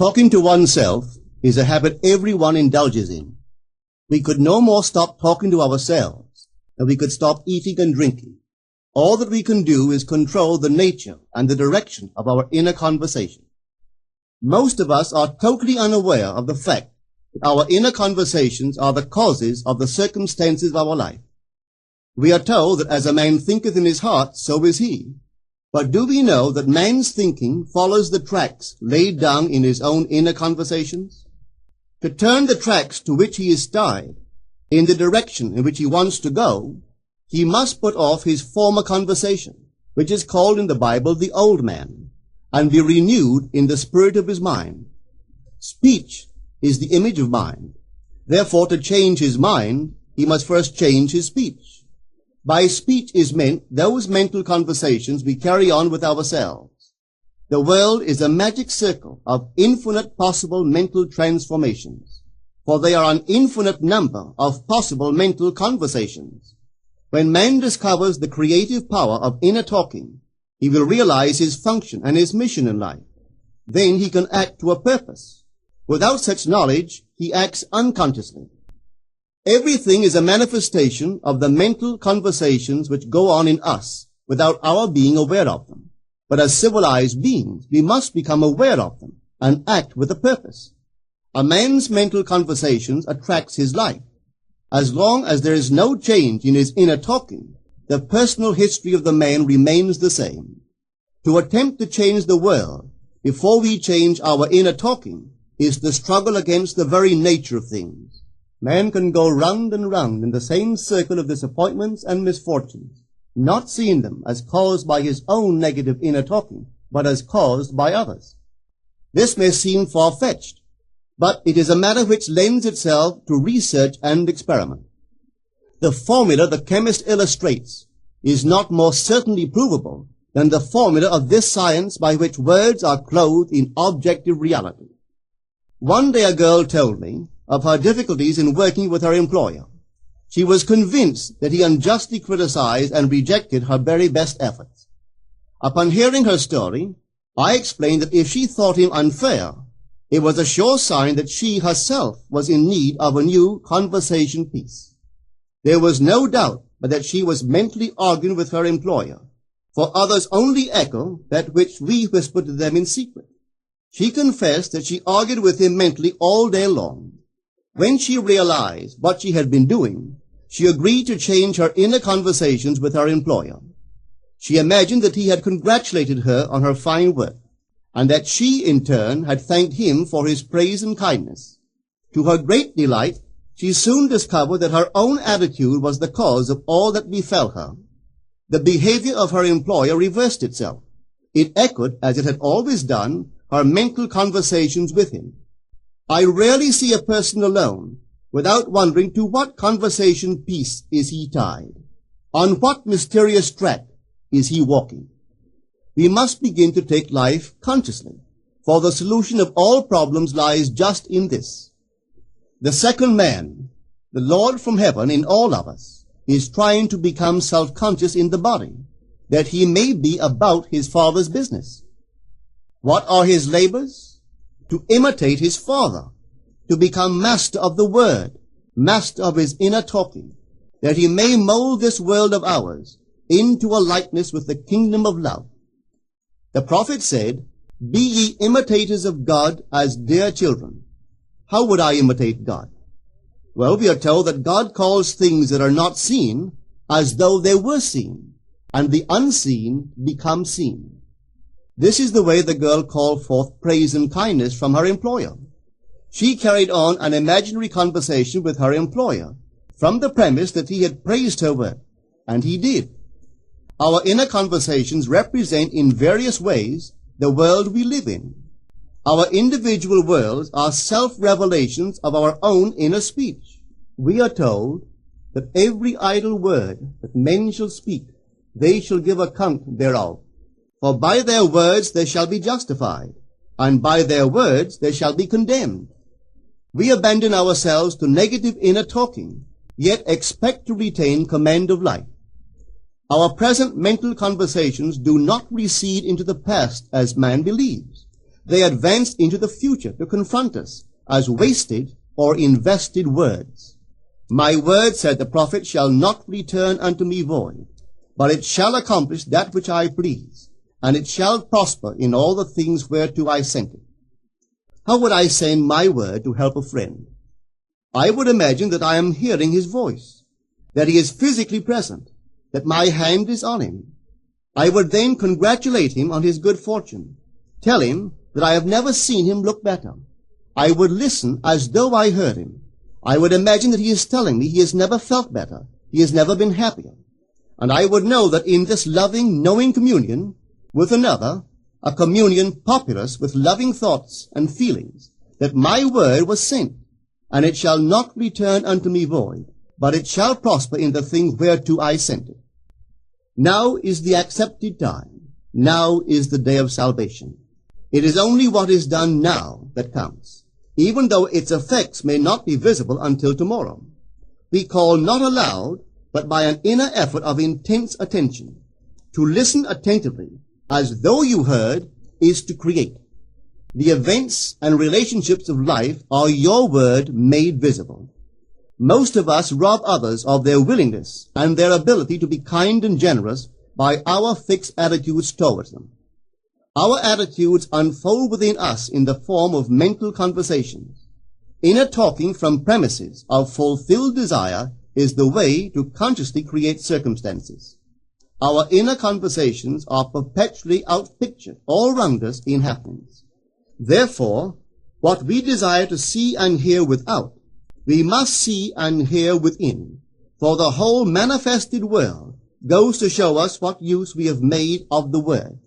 Talking to oneself is a habit everyone indulges in. We could no more stop talking to ourselves than we could stop eating and drinking. All that we can do is control the nature and the direction of our inner conversation. Most of us are totally unaware of the fact that our inner conversations are the causes of the circumstances of our life. We are told that as a man thinketh in his heart, so is he. But do we know that man's thinking follows the tracks laid down in his own inner conversations? To turn the tracks to which he is tied in the direction in which he wants to go, he must put off his former conversation, which is called in the Bible the old man, and be renewed in the spirit of his mind. Speech is the image of mind. Therefore, to change his mind, he must first change his speech. By speech is meant those mental conversations we carry on with ourselves. The world is a magic circle of infinite possible mental transformations, for there are an infinite number of possible mental conversations. When man discovers the creative power of inner talking, he will realize his function and his mission in life. Then he can act to a purpose. Without such knowledge, he acts unconsciously. Everything is a manifestation of the mental conversations which go on in us without our being aware of them. But as civilized beings, we must become aware of them and act with a purpose. A man's mental conversations attracts his life. As long as there is no change in his inner talking, the personal history of the man remains the same. To attempt to change the world before we change our inner talking is the struggle against the very nature of things. Man can go round and round in the same circle of disappointments and misfortunes, not seeing them as caused by his own negative inner talking, but as caused by others. This may seem far-fetched, but it is a matter which lends itself to research and experiment. The formula the chemist illustrates is not more certainly provable than the formula of this science by which words are clothed in objective reality. One day a girl told me of her difficulties in working with her employer. She was convinced that he unjustly criticized and rejected her very best efforts. Upon hearing her story, I explained that if she thought him unfair, it was a sure sign that she herself was in need of a new conversation piece. There was no doubt but that she was mentally arguing with her employer, for others only echo that which we whisper to them in secret. She confessed that she argued with him mentally all day long. When she realized what she had been doing, she agreed to change her inner conversations with her employer. She imagined that he had congratulated her on her fine work, and that she, in turn, had thanked him for his praise and kindness. To her great delight, she soon discovered that her own attitude was the cause of all that befell her. The behavior of her employer reversed itself. It echoed, as it had always done, her mental conversations with him. I rarely see a person alone without wondering to what conversation piece is he tied. On what mysterious track is he walking? We must begin to take life consciously, for the solution of all problems lies just in this. The second man, the Lord from heaven in all of us, is trying to become self-conscious in the body, that he may be about his Father's business. What are his labors? To imitate his Father, to become master of the Word, master of his inner talking, that he may mold this world of ours into a likeness with the kingdom of love. The prophet said, "Be ye imitators of God as dear children." How would I imitate God? Well, we are told that God calls things that are not seen as though they were seen, and the unseen become seen. This is the way the girl called forth praise and kindness from her employer. She carried on an imaginary conversation with her employer from the premise that he had praised her work, and he did. Our inner conversations represent in various ways the world we live in. Our individual worlds are self-revelations of our own inner speech. We are told that every idle word that men shall speak, they shall give account thereof. For by their words they shall be justified, and by their words they shall be condemned. We abandon ourselves to negative inner talking, yet expect to retain command of life. Our present mental conversations do not recede into the past as man believes, They advanced into the future to confront us as wasted or invested words. My word, said the prophet, shall not return unto me void, but it shall accomplish that which I please, and it shall prosper in all the things whereto I sent it. How would I send my word to help a friend? I would imagine that I am hearing his voice, that he is physically present, that my hand is on him. I would then congratulate him on his good fortune, tell him that I have never seen him look better. I would listen as though I heard him. I would imagine that he is telling me he has never felt better, he has never been happier. And I would know that in this loving, knowing communion with another, a communion populous with loving thoughts and feelings, that my word was sent, and it shall not return unto me void, but it shall prosper in the thing whereto I sent it. Now is the accepted time. Now is the day of salvation. It is only what is done now that counts, even though its effects may not be visible until tomorrow. We call not aloud, but by an inner effort of intense attention. To listen attentively, as though you heard, is to create. The events and relationships of life are your word made visible. Most of us rob others of their willingness and their ability to be kind and generous by our fixed attitudes towards them. Our attitudes unfold within us in the form of mental conversations. Inner talking from premises of fulfilled desire is the way to consciously create circumstances. Our inner conversations are perpetually outpictured all round us in happenings. Therefore, what we desire to see and hear without, we must see and hear within, for the whole manifested world goes to show us what use we have made of the word.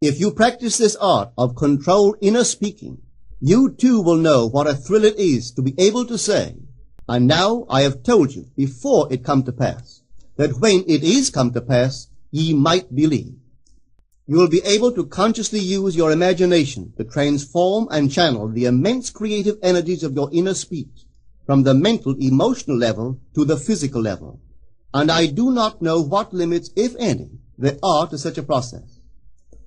If you practice this art of controlled inner speaking, you too will know what a thrill it is to be able to say, and now I have told you before it come to pass, that when it is come to pass, ye might believe. You will be able to consciously use your imagination to transform and channel the immense creative energies of your inner speech from the mental, emotional level to the physical level. And I do not know what limits, if any, there are to such a process.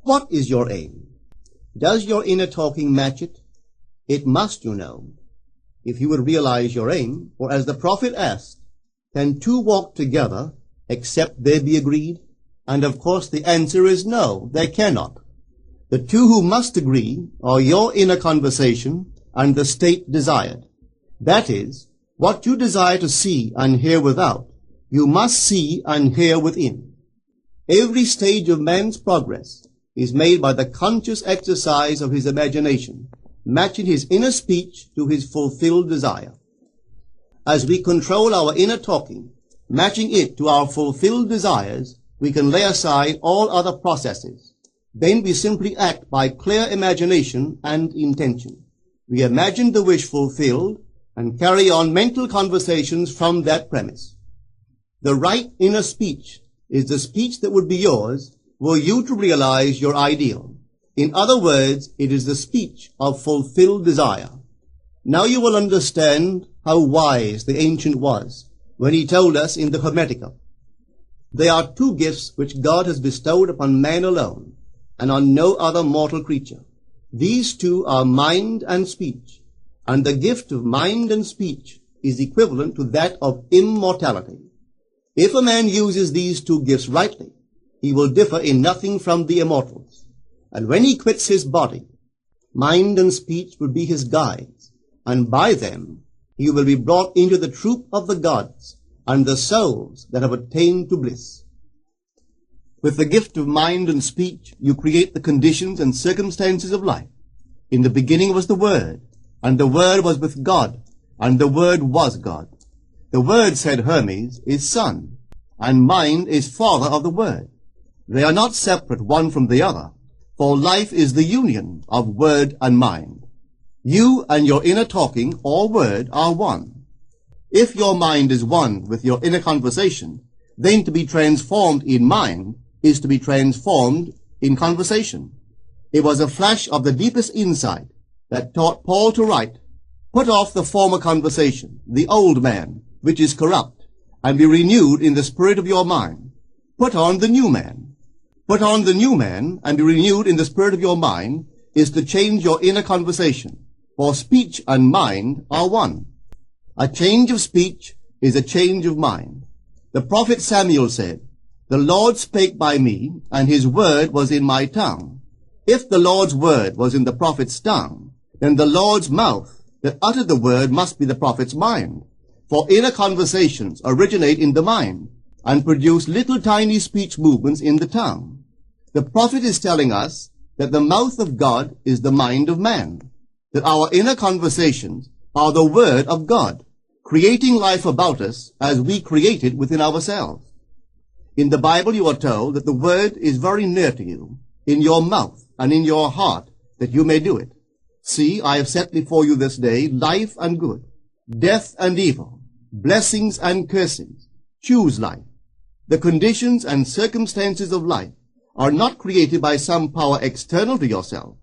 What is your aim? Does your inner talking match it? It must, you know. If you would realize your aim, for as the prophet asked, can two walk together except they be agreed? And of course the answer is no, they cannot. The two who must agree are your inner conversation and the state desired. That is, what you desire to see and hear without, you must see and hear within. Every stage of man's progress is made by the conscious exercise of his imagination, matching his inner speech to his fulfilled desire. As we control our inner talking, matching it to our fulfilled desires, we can lay aside all other processes. Then we simply act by clear imagination and intention. We imagine the wish fulfilled and carry on mental conversations from that premise. The right inner speech is the speech that would be yours were you to realize your ideal. In other words, it is the speech of fulfilled desire. Now you will understand how wise the ancient was when he told us in the Hermetica, there are two gifts which God has bestowed upon man alone, and on no other mortal creature. These two are mind and speech, and the gift of mind and speech is equivalent to that of immortality. If a man uses these two gifts rightly, he will differ in nothing from the immortals. And when he quits his body, mind and speech will be his guides, and by them he will be brought into the troop of the gods and the souls that have attained to bliss. With the gift of mind and speech, you create the conditions and circumstances of life. In the beginning was the Word, and the Word was with God, and the Word was God. The Word, said Hermes, is Son, and mind is Father of the Word. They are not separate one from the other, for life is the union of word and mind. You and your inner talking or word are one. If your mind is one with your inner conversation, then to be transformed in mind is to be transformed in conversation. It was a flash of the deepest insight that taught Paul to write, put off the former conversation, the old man, which is corrupt, and be renewed in the spirit of your mind. Put on the new man. Put on the new man and be renewed in the spirit of your mind, is to change your inner conversation, for speech and mind are one. A change of speech is a change of mind. The prophet Samuel said, "The Lord spake by me, and his word was in my tongue." If the Lord's word was in the prophet's tongue, then the Lord's mouth that uttered the word must be the prophet's mind. For inner conversations originate in the mind and produce little tiny speech movements in the tongue. The prophet is telling us that the mouth of God is the mind of man, that our inner conversations are the word of God, creating life about us as we create it within ourselves. In the Bible you are told that the word is very near to you, in your mouth and in your heart, that you may do it. See, I have set before you this day life and good, death and evil, blessings and cursings. Choose life. The conditions and circumstances of life are not created by some power external to yourself.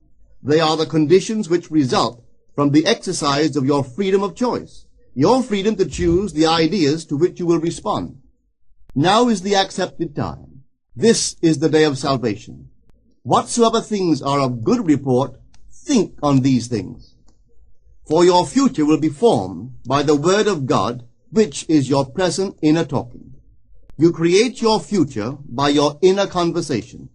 They are the conditions which result from the exercise of your freedom of choice, your freedom to choose the ideas to which you will respond. Now is the accepted time. This is the day of salvation. Whatsoever things are of good report, think on these things. For your future will be formed by the word of God, which is your present inner talking. You create your future by your inner conversations.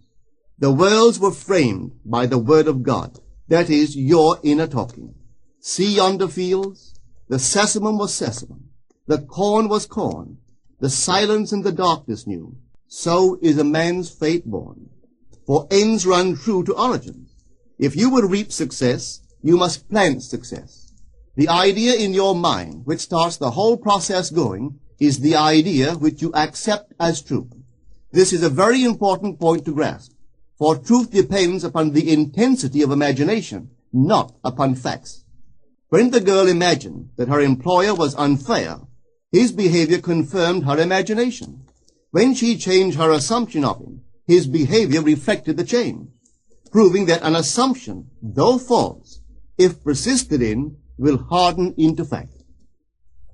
The worlds were framed by the word of God, that is, your inner talking. See yonder fields? The sesamum was sesamum, the corn was corn, the silence and the darkness knew. So is a man's fate born. For ends run true to origins. If you would reap success, you must plant success. The idea in your mind, which starts the whole process going, is the idea which you accept as true. This is a very important point to grasp, for truth depends upon the intensity of imagination, not upon facts. When the girl imagined that her employer was unfair, his behavior confirmed her imagination. When she changed her assumption of him, his behavior reflected the change, proving that an assumption, though false, if persisted in, will harden into fact.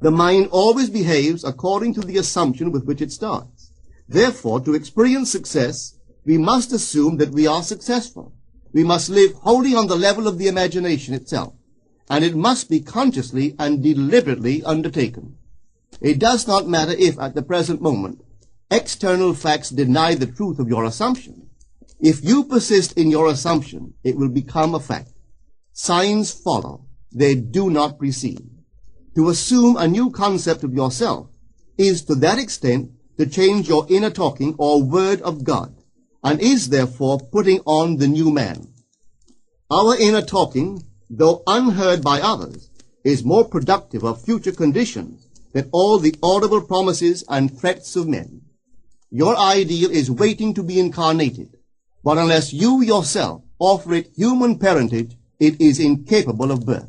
The mind always behaves according to the assumption with which it starts. Therefore, to experience success, we must assume that we are successful. We must live wholly on the level of the imagination itself, and it must be consciously and deliberately undertaken. It does not matter if, at the present moment, external facts deny the truth of your assumption. If you persist in your assumption, it will become a fact. Signs follow. They do not precede. To assume a new concept of yourself is to that extent to change your inner talking or word of God, and is therefore putting on the new man. Our inner talking, though unheard by others, is more productive of future conditions than all the audible promises and threats of men. Your ideal is waiting to be incarnated, but unless you yourself offer it human parentage, it is incapable of birth.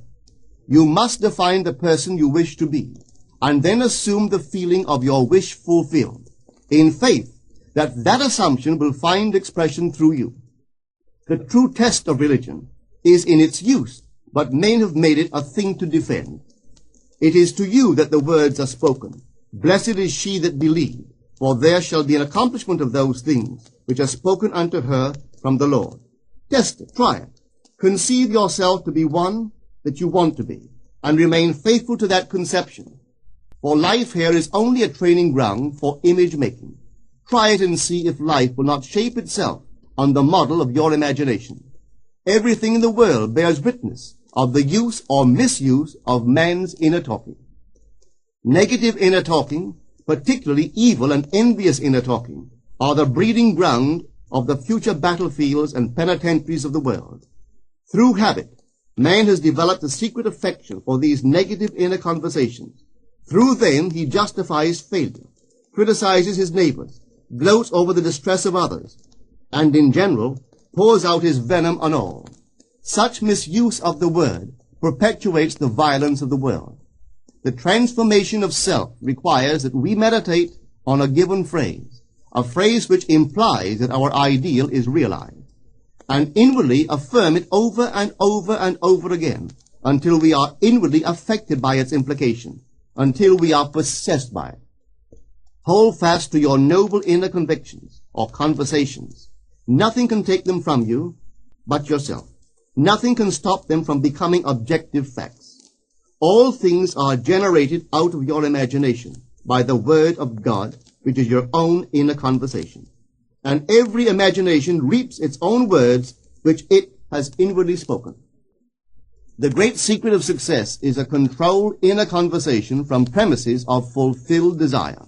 You must define the person you wish to be, and then assume the feeling of your wish fulfilled, in faith that that assumption will find expression through you. The true test of religion is in its use, but men have made it a thing to defend. It is to you that the words are spoken. Blessed is she that believed, for there shall be an accomplishment of those things which are spoken unto her from the Lord. Test it, try it. Conceive yourself to be one that you want to be, and remain faithful to that conception. For life here is only a training ground for image making. Try it and see if life will not shape itself on the model of your imagination. Everything in the world bears witness of the use or misuse of man's inner talking. Negative inner talking, particularly evil and envious inner talking, are the breeding ground of the future battlefields and penitentiaries of the world. Through habit, man has developed a secret affection for these negative inner conversations. Through them he justifies failure, criticizes his neighbors, gloats over the distress of others, and in general pours out his venom on all. Such misuse of the word perpetuates the violence of the world. The transformation of self requires that we meditate on a given phrase, a phrase which implies that our ideal is realized, and inwardly affirm it over and over and over again until we are inwardly affected by its implication, until we are possessed by it. Hold fast to your noble inner convictions or conversations. Nothing can take them from you but yourself. Nothing can stop them from becoming objective facts. All things are generated out of your imagination by the Word of God, which is your own inner conversation. And every imagination reaps its own words, which it has inwardly spoken. The great secret of success is a controlled inner conversation from premises of fulfilled desire.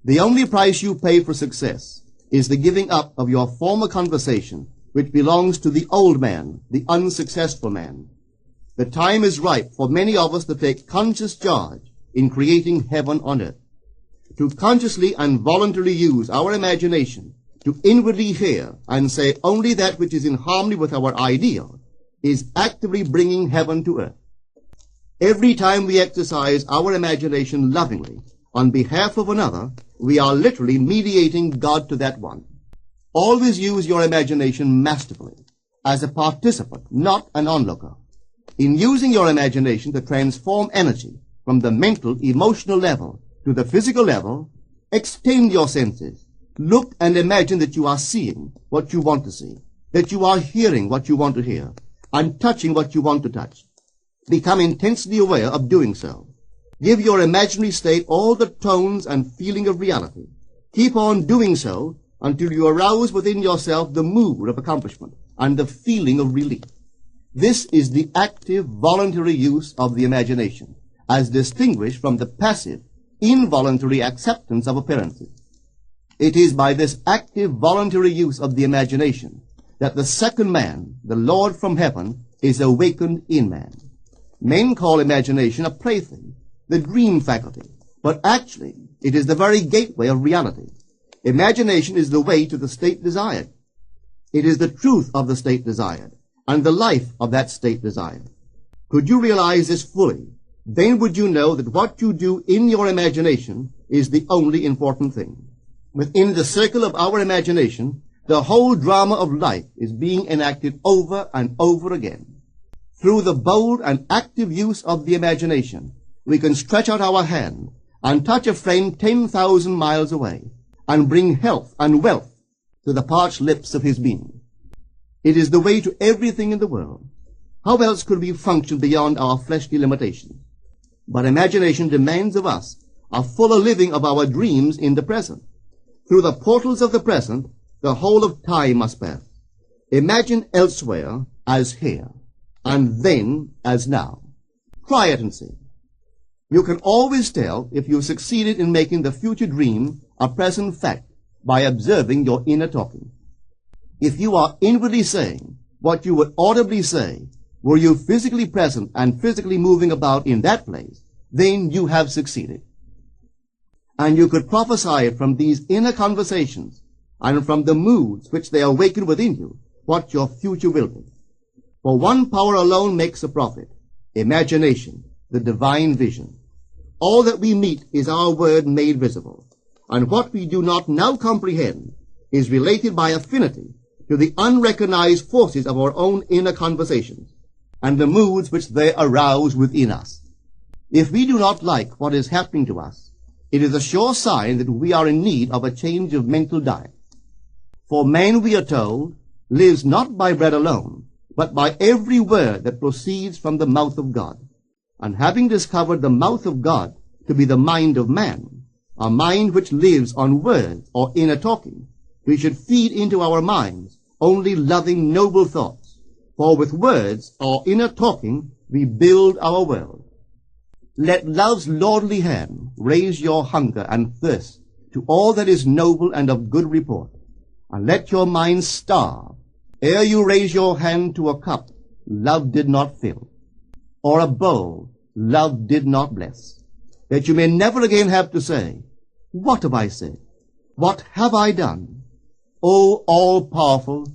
The only price you pay for success is the giving up of your former conversation, which belongs to the old man, the unsuccessful man. The time is ripe for many of us to take conscious charge in creating heaven on earth, to consciously and voluntarily use our imagination to inwardly hear and say only that which is in harmony with our ideal is actively bringing heaven to earth. Every time we exercise our imagination lovingly on behalf of another, we are literally mediating God to that one. Always use your imagination masterfully, as a participant, not an onlooker. In using your imagination to transform energy from the mental, emotional level to the physical level, extend your senses. Look and imagine that you are seeing what you want to see, that you are hearing what you want to hear, and touching what you want to touch. Become intensely aware of doing so. Give your imaginary state all the tones and feeling of reality. Keep on doing so until you arouse within yourself the mood of accomplishment and the feeling of relief. This is the active, voluntary use of the imagination, as distinguished from the passive, involuntary acceptance of appearances. It is by this active, voluntary use of the imagination that the second man, the Lord from heaven, is awakened in man. Men call imagination a plaything, the dream faculty, but actually it is the very gateway of reality. Imagination is the way to the state desired. It is the truth of the state desired, and the life of that state desired. Could you realize this fully, then would you know that what you do in your imagination is the only important thing. Within the circle of our imagination, the whole drama of life is being enacted over and over again. Through the bold and active use of the imagination, we can stretch out our hand and touch a friend 10,000 miles away and bring health and wealth to the parched lips of his being. It is the way to everything in the world. How else could we function beyond our fleshly limitations? But imagination demands of us a fuller living of our dreams in the present. Through the portals of the present, the whole of time must pass. Imagine elsewhere as here, and then as now. Try it and see. You can always tell if you succeeded in making the future dream a present fact by observing your inner talking. If you are inwardly saying what you would audibly say, were you physically present and physically moving about in that place, then you have succeeded. And you could prophesy from these inner conversations and from the moods which they awaken within you what your future will be. For one power alone makes a prophet, imagination, the divine vision. All that we meet is our word made visible, and what we do not now comprehend is related by affinity to the unrecognized forces of our own inner conversations and the moods which they arouse within us. If we do not like what is happening to us, it is a sure sign that we are in need of a change of mental diet. For man, we are told, lives not by bread alone, but by every word that proceeds from the mouth of God. And having discovered the mouth of God to be the mind of man, a mind which lives on words or inner talking, we should feed into our minds only loving, noble thoughts. For with words or inner talking, we build our world. Let love's lordly hand raise your hunger and thirst to all that is noble and of good report, and let your mind starve ere you raise your hand to a cup love did not fill, or a bowl love did not bless, that you may never again have to say, "What have I said? What have I done?" O all-powerful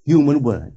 human word.